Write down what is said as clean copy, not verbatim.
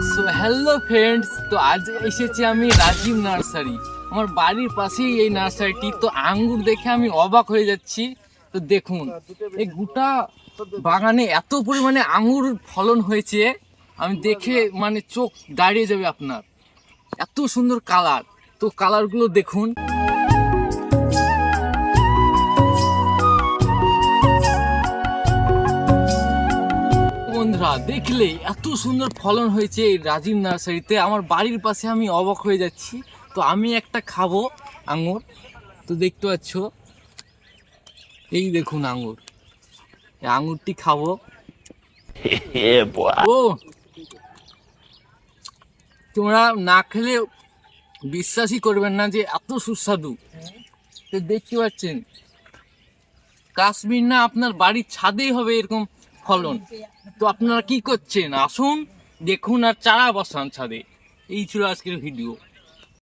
So hello friends, তো আজ এসেছি আমি রাজীব নার্সারি। আমার বাড়ির পাশেই এই নার্সারিটি। তো আঙ্গুর দেখে আমি অবাক হয়ে যাচ্ছি। তো দেখুন, এই গোটা বাগানে এত পরিমাণে আঙ্গুর ফলন হয়েছে, আমি দেখে মানে চোখ দাঁড়িয়ে যাবে আপনার। এত সুন্দর কালার, তো কালারগুলো দেখুন। বন্ধুরা দেখলে এত সুন্দর ফলন হয়েছে এই রাজীব নার্সারিতে, আমার বাড়ির পাশে, আমি অবাক হয়ে যাচ্ছি। তো আমি একটা খাবো আঙুর। তো দেখতে পাচ্ছ, এই দেখুন আঙুর, এই আঙুরটি খাবো। ও, তোমরা না খেলে বিশ্বাসই করবেন না যে এত সুস্বাদু। তো দেখতে পাচ্ছেন, কাশ্মীর না আপনার বাড়ির ছাদেই হবে এরকম ফলন। তো আপনারা কি করছেন, আসুন দেখুন আর চারা বসান ছাদে। এই ছিল আজকের ভিডিও।